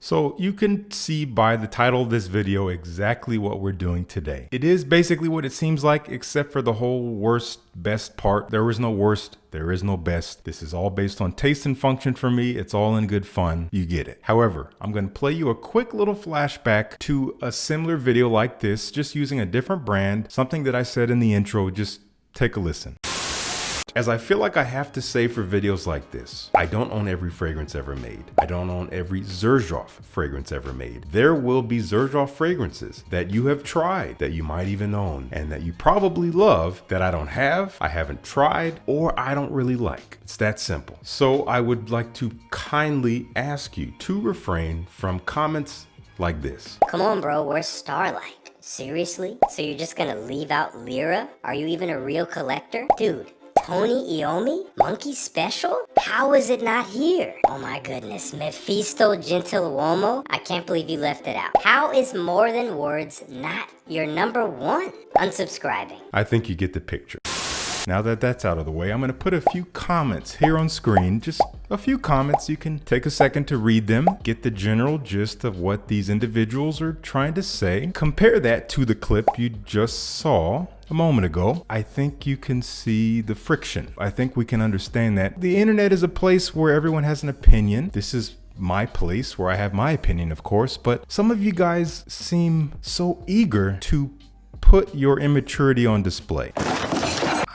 So you can see by the title of this video exactly what we're doing today. It is basically what it seems like, except for the whole worst, best part. There is no worst, there is no best. This is all based on taste and function for me. It's all in good fun. You get it. However, I'm going to play you a quick little flashback to a similar video like this, just using a different brand, something that I said in the intro. Just take a listen. As I feel like I have to say for videos like this, I don't own every fragrance ever made. I don't own every Xerjoff fragrance ever made. There will be Xerjoff fragrances that you have tried, that you might even own, and that you probably love that I don't have, I haven't tried, or I don't really like. It's that simple. So I would like to kindly ask you to refrain from comments like this. Come on, bro, where's Starlight? Seriously? So you're just gonna leave out Lyra? Are you even a real collector? Dude. Tony Iommi? Monkey Special? How is it not here? Oh my goodness, Mephisto Gentiluomo? I can't believe you left it out. How is More Than Words not your number one? Unsubscribing. I think you get the picture. Now that that's out of the way, I'm going to put a few comments here on screen. Just a few comments. You can take a second to read them, get the general gist of what these individuals are trying to say. Compare that to the clip you just saw a moment ago. I think you can see the friction. I think we can understand that the internet is a place where everyone has an opinion. This is my place where I have my opinion, of course, but some of you guys seem so eager to put your immaturity on display.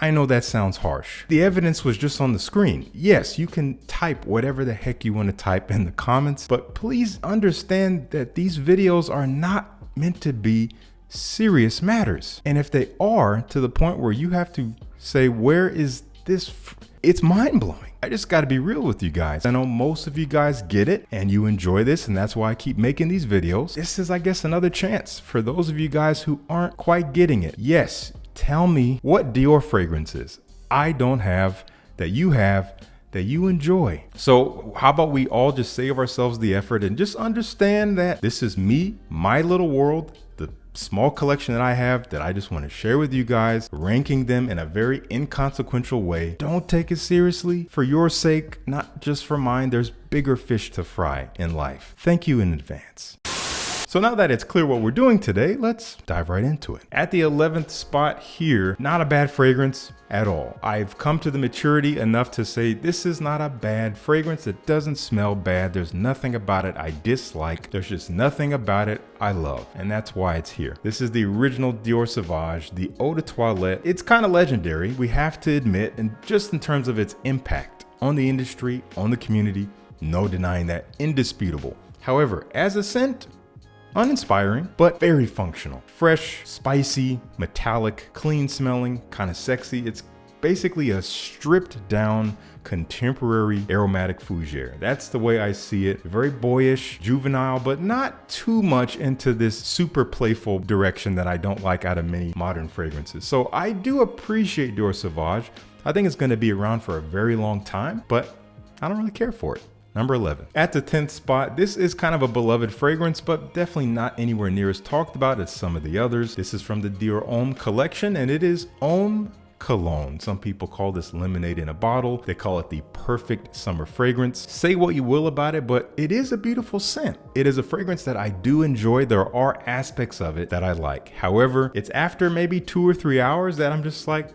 I know that sounds harsh. The evidence was just on the screen. Yes, you can type whatever the heck you want to type in the comments, but please understand that these videos are not meant to be serious matters. And if they are, to the point where you have to say, where is this? It's mind-blowing. I just got to be real with you guys. I know most of you guys get it and you enjoy this, and that's why I keep making these videos. This is, I guess, another chance for those of you guys who aren't quite getting it. Yes, tell me what Dior fragrances I don't have, that you have, that you enjoy. So how about we all just save ourselves the effort and just understand that this is me, my little world, the small collection that I have that I just want to share with you guys, ranking them in a very inconsequential way. Don't take it seriously for your sake, not just for mine. There's bigger fish to fry in life. Thank you in advance. So now that it's clear what we're doing today, let's dive right into it. At the 11th spot here, not a bad fragrance at all. I've come to the maturity enough to say this is not a bad fragrance. It doesn't smell bad. There's nothing about it I dislike. There's just nothing about it I love. And that's why it's here. This is the original Dior Sauvage, the Eau de Toilette. It's kind of legendary, we have to admit, and just in terms of its impact on the industry, on the community, no denying that, indisputable. However, as a scent, uninspiring, but very functional. Fresh, spicy, metallic, clean smelling, kind of sexy. It's basically a stripped down contemporary aromatic fougere. That's the way I see it. Very boyish, juvenile, but not too much into this super playful direction that I don't like out of many modern fragrances. So I do appreciate Dior Sauvage. I think it's going to be around for a very long time, but I don't really care for it. Number 11. At the 10th spot, this is kind of a beloved fragrance, but definitely not anywhere near as talked about as some of the others. This is from the Dior Homme collection, and it is Homme Cologne. Some people call this lemonade in a bottle. They call it the perfect summer fragrance. Say what you will about it, but it is a beautiful scent. It is a fragrance that I do enjoy. There are aspects of it that I like. However, it's after maybe 2 or 3 hours that I'm just like,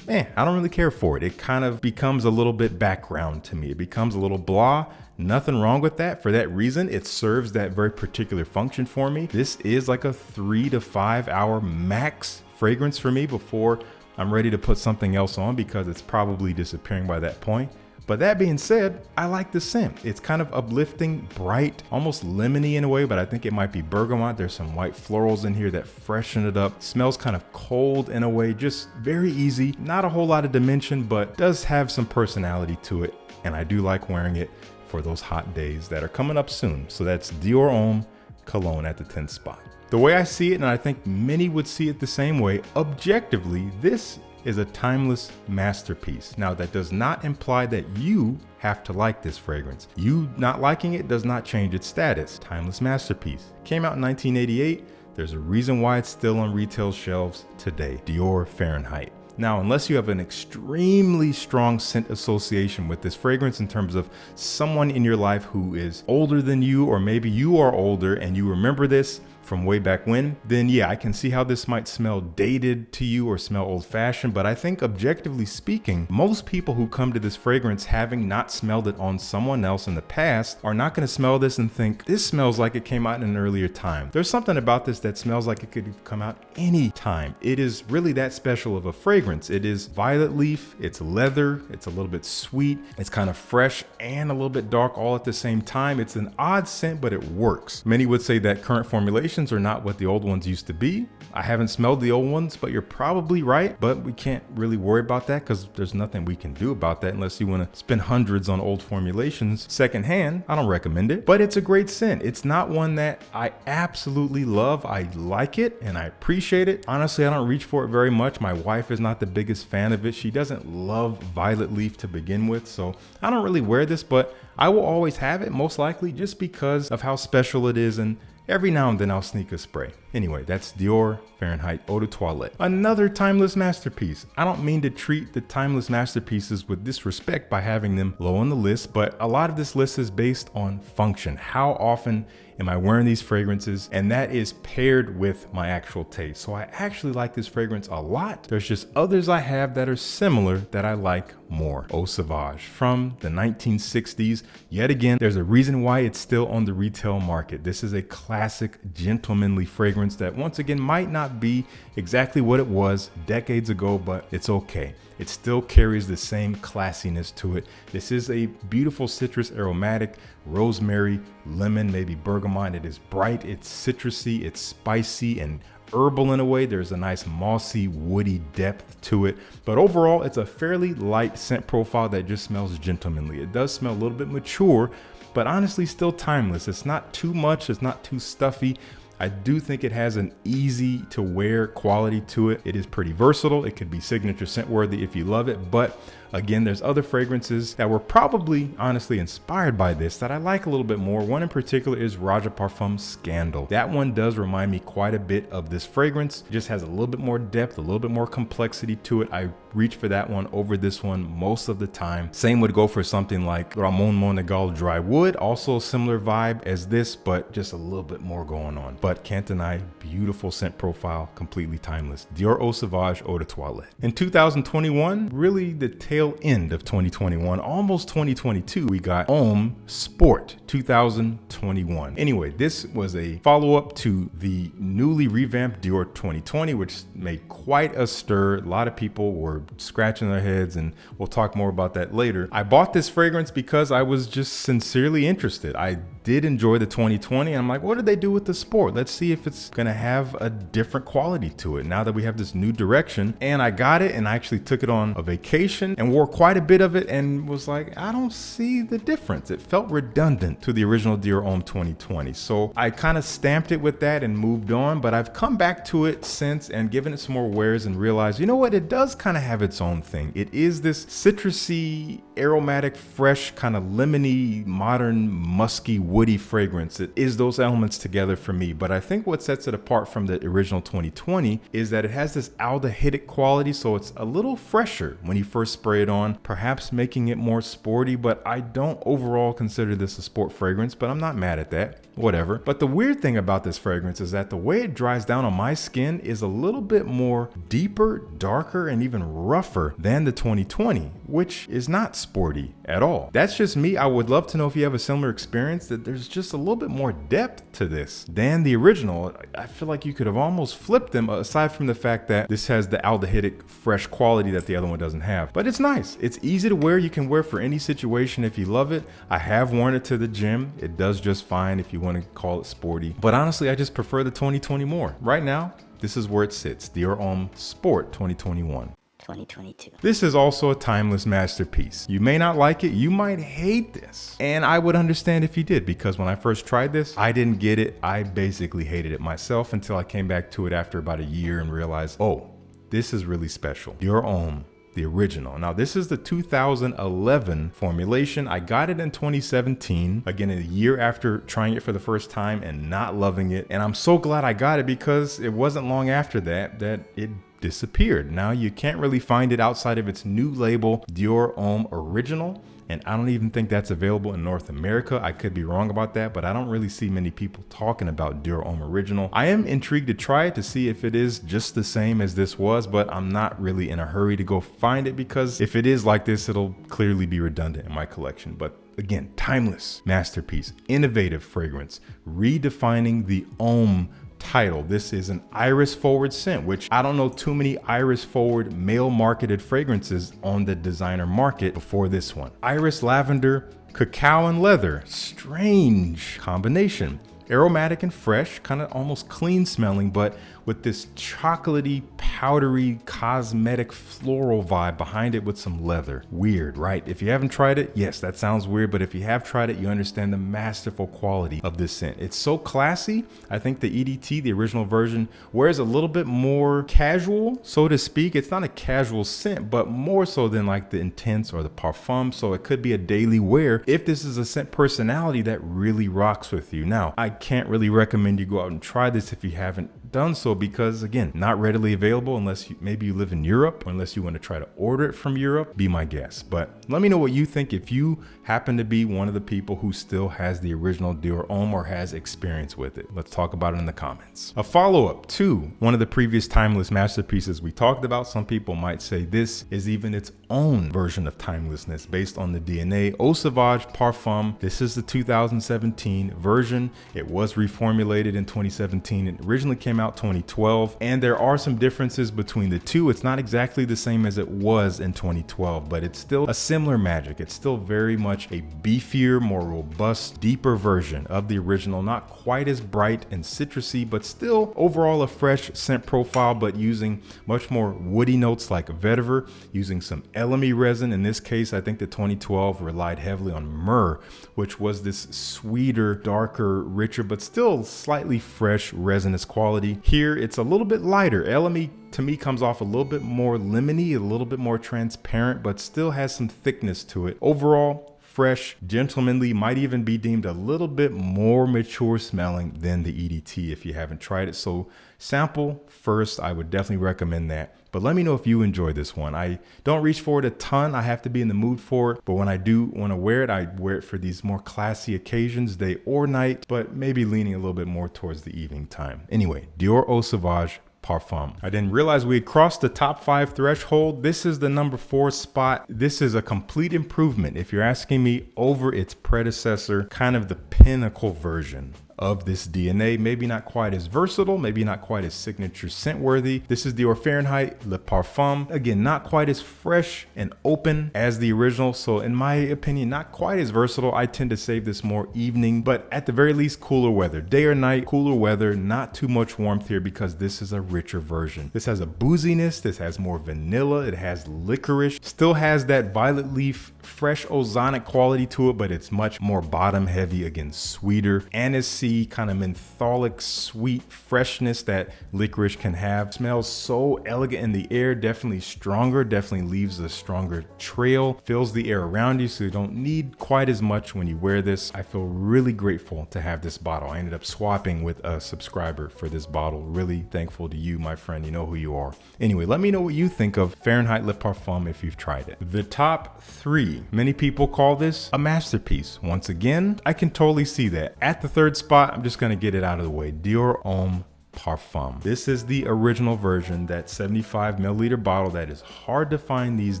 I don't really care for it. It kind of becomes a little bit background to me. It becomes a little blah. Nothing wrong with that. For that reason, it serves that very particular function for me. This is like a 3 to 5 hour max fragrance for me before I'm ready to put something else on, because it's probably disappearing by that point. But that being said, I like the scent. It's kind of uplifting, bright, almost lemony in a way, but I think it might be bergamot. There's some white florals in here that freshen it up. Smells kind of cold in a way, just very easy. Not a whole lot of dimension, but does have some personality to it. And I do like wearing it for those hot days that are coming up soon. So that's Dior Homme Cologne at the 10th spot. The way I see it, and I think many would see it the same way, objectively, this is a timeless masterpiece. Now, that does not imply that you have to like this fragrance. You not liking it does not change its status. Timeless masterpiece. Came out in 1988. There's a reason why it's still on retail shelves today. Dior Fahrenheit. Now, unless you have an extremely strong scent association with this fragrance in terms of someone in your life who is older than you, or maybe you are older and you remember this from way back when, then yeah, I can see how this might smell dated to you or smell old-fashioned. But I think objectively speaking, most people who come to this fragrance having not smelled it on someone else in the past are not going to smell this and think, this smells like it came out in an earlier time. There's something about this that smells like it could come out any time. It is really that special of a fragrance. It is violet leaf, it's leather, it's a little bit sweet, it's kind of fresh and a little bit dark all at the same time. It's an odd scent, but it works. Many would say that current formulations are not what the old ones used to be. I haven't smelled the old ones, but you're probably right. But we can't really worry about that because there's nothing we can do about that unless you want to spend hundreds on old formulations secondhand. I don't recommend it, but it's a great scent. It's not one that I absolutely love. I like it and I appreciate it. Honestly, I don't reach for it very much. My wife is not the biggest fan of it. She doesn't love violet leaf to begin with, so I don't really wear this, but I will always have it, most likely just because of how special it is, and every now and then I'll sneak a spray. Anyway, that's Dior Fahrenheit Eau de Toilette. Another timeless masterpiece. I don't mean to treat the timeless masterpieces with disrespect by having them low on the list, but a lot of this list is based on function. How often am I wearing these fragrances? And that is paired with my actual taste. So I actually like this fragrance a lot. There's just others I have that are similar that I like more. Eau Sauvage from the 1960s. Yet again, there's a reason why it's still on the retail market. This is a classic gentlemanly fragrance that once again might not be exactly what it was decades ago, but it's okay. It still carries the same classiness to it. This is a beautiful citrus aromatic, rosemary, lemon, maybe bergamot. It is bright, it's citrusy, it's spicy and herbal in a way. There's a nice mossy, woody depth to it. But overall, it's a fairly light scent profile that just smells gentlemanly. It does smell a little bit mature, but honestly still timeless. It's not too much, it's not too stuffy. I do think it has an easy to wear quality to it. It is pretty versatile. It could be signature scent worthy if you love it, but again, there's other fragrances that were probably honestly inspired by this that I like a little bit more. One in particular is Raja Parfum Scandal. That one does remind me quite a bit of this fragrance. It just has a little bit more depth, a little bit more complexity to it. I reach for that one over this one most of the time. Same would go for something like Ramon Monegal Dry Wood, also a similar vibe as this, but just a little bit more going on. But can't deny, beautiful scent profile, completely timeless. Dior Eau Sauvage Eau de Toilette. In 2021, really the tail end of 2021, almost 2022, we got Homme Sport 2021. Anyway, this was a follow-up to the newly revamped Dior 2020, which made quite a stir. A lot of people were scratching their heads, and we'll talk more about that later. I bought this fragrance because I was just sincerely interested. I did enjoy the 2020, and I'm like, what did they do with the Sport? Let's see if it's gonna have a different quality to it now that we have this new direction. And I got it, and I actually took it on a vacation and wore quite a bit of it and was like, I don't see the difference. It felt redundant to the original Dior Homme 2020. So I kind of stamped it with that and moved on, but I've come back to it since and given it some more wears and realized, you know what, it does kind of have its own thing. It is this citrusy, aromatic, fresh, kind of lemony, modern, musky, woody fragrance. It is those elements together for me. But I think what sets it apart from the original 2020 is that it has this aldehydic quality, so it's a little fresher when you first spray it on, perhaps making it more sporty. But I don't overall consider this a sport fragrance, but I'm not mad at that. Whatever. But the weird thing about this fragrance is that the way it dries down on my skin is a little bit more deeper, darker, and even rougher than the 2020, which is not sporty at all. That's just me. I would love to know if you have a similar experience, that there's just a little bit more depth to this than the original. I feel like you could have almost flipped them, aside from the fact that this has the aldehydic fresh quality that the other one doesn't have. But it's nice. It's easy to wear. You can wear for any situation if you love it. I have worn it to the gym. It does just fine if you want to call it sporty. But honestly, I just prefer the 2020 more. Right now, this is where it sits. Dior Homme Sport 2021. 2022. This is also a timeless masterpiece. You may not like it, you might hate this. And I would understand if you did, because when I first tried this, I didn't get it. I basically hated it myself until I came back to it after about a year and realized, oh, this is really special. Dior Homme, the original. Now, this is the 2011 formulation. I got it in 2017, again, a year after trying it for the first time and not loving it. And I'm so glad I got it, because it wasn't long after that it disappeared. Now you can't really find it outside of its new label, Dior Homme Original. And I don't even think that's available in North America. I could be wrong about that, but I don't really see many people talking about Dior Homme Original. I am intrigued to try it to see if it is just the same as this was, but I'm not really in a hurry to go find it because if it is like this, it'll clearly be redundant in my collection. But again, timeless masterpiece, innovative fragrance, redefining the Homme title. This is an iris forward scent, which I don't know too many iris forward male marketed fragrances on the designer market before this one. Iris, lavender, cacao, and leather. Strange combination. Aromatic and fresh, kind of almost clean smelling, but with this chocolatey, powdery, cosmetic floral vibe behind it with some leather. Weird, right? If you haven't tried it, yes, that sounds weird, but if you have tried it, you understand the masterful quality of this scent. It's so classy. I think the EDT, the original version, wears a little bit more casual, so to speak. It's not a casual scent, but more so than like the Intense or the Parfum, so it could be a daily wear if this is a scent personality that really rocks with you. Now, I can't really recommend you go out and try this if you haven't done so because, again, not readily available unless maybe you live in Europe or unless you want to try to order it from Europe. Be my guest. But let me know what you think if you happen to be one of the people who still has the original Dior Homme or has experience with it. Let's talk about it in the comments. A follow-up to one of the previous timeless masterpieces we talked about. Some people might say this is even its own version of timelessness based on the DNA. Eau Sauvage Parfum. This is the 2017 version. It was reformulated in 2017. It originally came out 2012, and there are some differences between the two. It's not exactly the same as it was in 2012, but it's still a similar magic. It's still very much a beefier, more robust, deeper version of the original. Not quite as bright and citrusy, but still overall a fresh scent profile, but using much more woody notes like vetiver, using some elemi resin. In this case, I think the 2012 relied heavily on myrrh, which was this sweeter, darker, richer, but still slightly fresh resinous quality. Here, it's a little bit lighter. Elemi to me comes off a little bit more lemony, a little bit more transparent, but still has some thickness to it. Overall, fresh, gentlemanly, might even be deemed a little bit more mature smelling than the EDT if you haven't tried it. So sample first, I would definitely recommend that. But let me know if you enjoy this one. I don't reach for it a ton. I have to be in the mood for it. But when I do want to wear it, I wear it for these more classy occasions, day or night, but maybe leaning a little bit more towards the evening time. Anyway, Dior Eau Sauvage Parfum. I didn't realize we had crossed the top 5 threshold. This is the number 4 spot. This is a complete improvement, if you're asking me, over its predecessor, kind of the pinnacle version of this DNA. Maybe not quite as versatile, maybe not quite as signature scent worthy. This is Dior Fahrenheit Le Parfum. Again, not quite as fresh and open as the original. So in my opinion, not quite as versatile. I tend to save this more evening, but at the very least, cooler weather. Day or night, cooler weather, not too much warmth here because this is a richer version. This has a booziness, this has more vanilla, it has licorice, still has that violet leaf, fresh ozonic quality to it, but it's much more bottom heavy, again, sweeter, aniseed, kind of mentholic, sweet freshness that licorice can have. Smells so elegant in the air, definitely stronger, definitely leaves a stronger trail, fills the air around you, so you don't need quite as much when you wear this. I feel really grateful to have this bottle. I ended up swapping with a subscriber for this bottle. Really thankful to you, my friend. You know who you are. Anyway, let me know what you think of Fahrenheit Le Parfum if you've tried it. The top 3. Many people call this a masterpiece. Once again, I can totally see that. At the 3rd spot, I'm just going to get it out of the way. Dior Homme Parfum. This is the original version, that 75 milliliter bottle that is hard to find these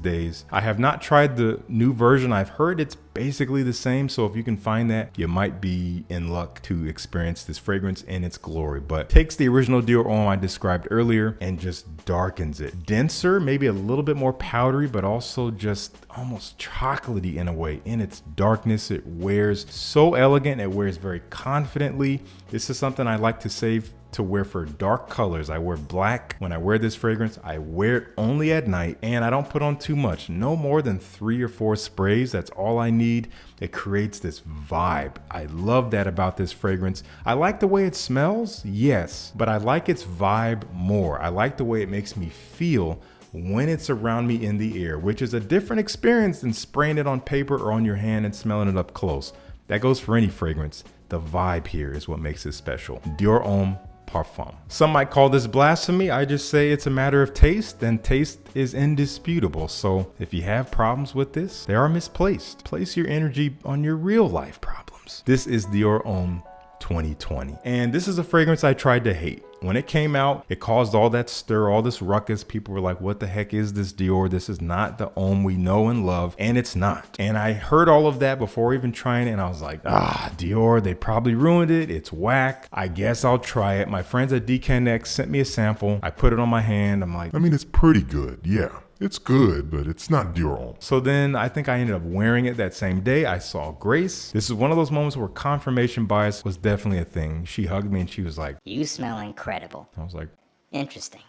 days. I have not tried the new version. I've heard it's basically the same, so if you can find that, you might be in luck to experience this fragrance in its glory. But takes the original Dior Homme I described earlier and just darkens it. Denser, maybe a little bit more powdery, but also just almost chocolatey in a way. In its darkness, it wears so elegant, it wears very confidently. This is something I like to save to wear for dark colors. I wear black when I wear this fragrance. I wear it only at night, and I don't put on too much. No more than 3 or 4 sprays. That's all I need. It creates this vibe. I love that about this fragrance. I like the way it smells, yes, but I like its vibe more. I like the way it makes me feel when it's around me in the air, which is a different experience than spraying it on paper or on your hand and smelling it up close. That goes for any fragrance. The vibe here is what makes it special. Dior Homme Parfum. Some might call this blasphemy. I just say it's a matter of taste, and taste is indisputable. So if you have problems with this, they are misplaced. Place your energy on your real life problems. This is Dior Homme 2020. And this is a fragrance I tried to hate. When it came out, it caused all that stir, all this ruckus. People were like, what the heck is this Dior? This is not the Homme we know and love. And it's not. And I heard all of that before even trying it. And I was like, Dior, they probably ruined it. It's whack. I guess I'll try it. My friends at Decant X sent me a sample. I put it on my hand. I'm like, I mean, it's pretty good. Yeah. It's good, but it's not Dior Homme. So then I think I ended up wearing it that same day. I saw Grace. This is one of those moments where confirmation bias was definitely a thing. She hugged me and she was like, "You smell incredible." I was like, "Interesting.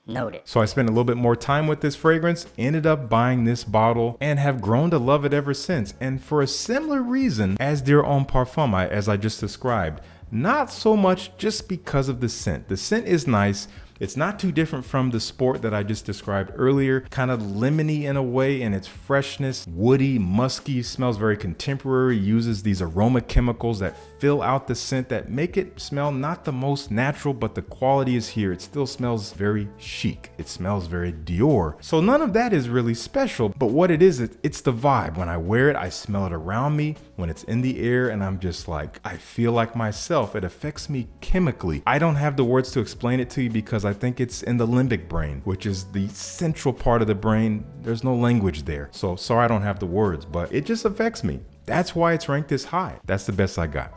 Noted." So I spent a little bit more time with this fragrance, ended up buying this bottle, and have grown to love it ever since. And for a similar reason as Dior Homme Parfum, as I just described. Not so much just because of the scent. The scent is nice. It's not too different from the Sport that I just described earlier, kind of lemony in a way in its freshness, woody, musky, smells very contemporary, uses these aroma chemicals that fill out the scent that make it smell not the most natural, but the quality is here. It still smells very chic. It smells very Dior. So none of that is really special, but what it is, it's the vibe. When I wear it, I smell it around me, when it's in the air, and I'm just like, I feel like myself. It affects me chemically. I don't have the words to explain it to you because I think it's in the limbic brain, which is the central part of the brain. There's no language there. So sorry I don't have the words, but it just affects me. That's why it's ranked this high. That's the best I got.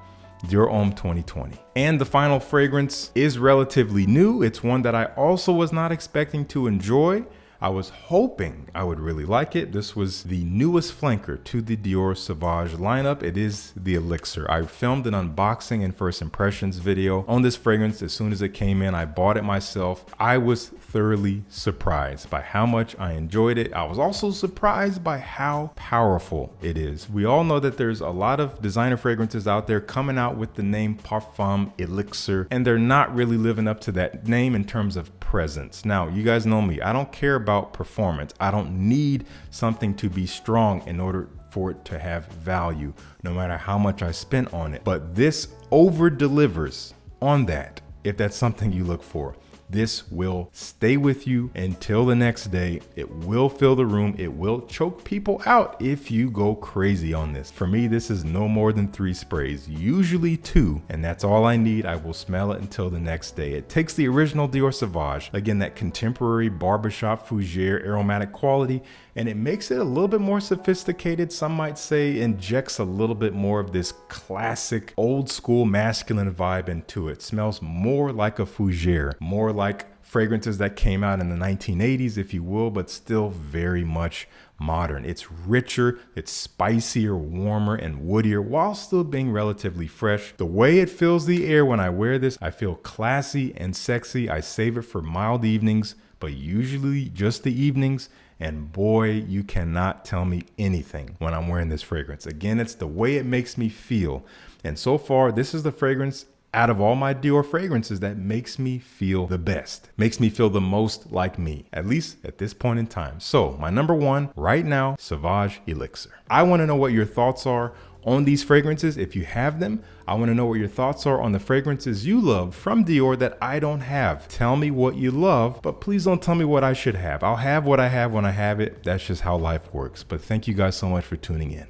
Dior Homme 2020. And the final fragrance is relatively new. It's one that I also was not expecting to enjoy. I was hoping I would really like it. This was the newest flanker to the Dior Sauvage lineup. It is the Elixir. I filmed an unboxing and first impressions video on this fragrance as soon as it came in. I bought it myself. I was thoroughly surprised by how much I enjoyed it. I was also surprised by how powerful it is. We all know that there's a lot of designer fragrances out there coming out with the name Parfum, Elixir, and they're not really living up to that name in terms of presence. Now, you guys know me. I don't care about performance. I don't need something to be strong in order for it to have value, no matter how much I spent on it. But this over delivers on that, if that's something you look for. This will stay with you until the next day. It will fill the room. It will choke people out if you go crazy on this. For me, this is no more than 3 sprays, usually 2, and that's all I need. I will smell it until the next day. It takes the original Dior Sauvage, again, that contemporary barbershop fougere aromatic quality, and it makes it a little bit more sophisticated. Some might say injects a little bit more of this classic old school masculine vibe into it. Smells more like a fougere, more like fragrances that came out in the 1980s, if you will, but still very much modern. It's richer, it's spicier, warmer, and woodier while still being relatively fresh. The way it fills the air when I wear this, I feel classy and sexy. I save it for mild evenings, but usually just the evenings. And boy, you cannot tell me anything when I'm wearing this fragrance. Again, it's the way it makes me feel. And so far, this is the fragrance out of all my Dior fragrances that makes me feel the best, makes me feel the most like me, at least at this point in time. So my number 1 right now, Sauvage Elixir. I want to know what your thoughts are on these fragrances. If you have them, I want to know what your thoughts are on the fragrances you love from Dior that I don't have. Tell me what you love, but please don't tell me what I should have. I'll have what I have when I have it. That's just how life works. But thank you guys so much for tuning in.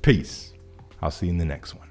Peace. I'll see you in the next one.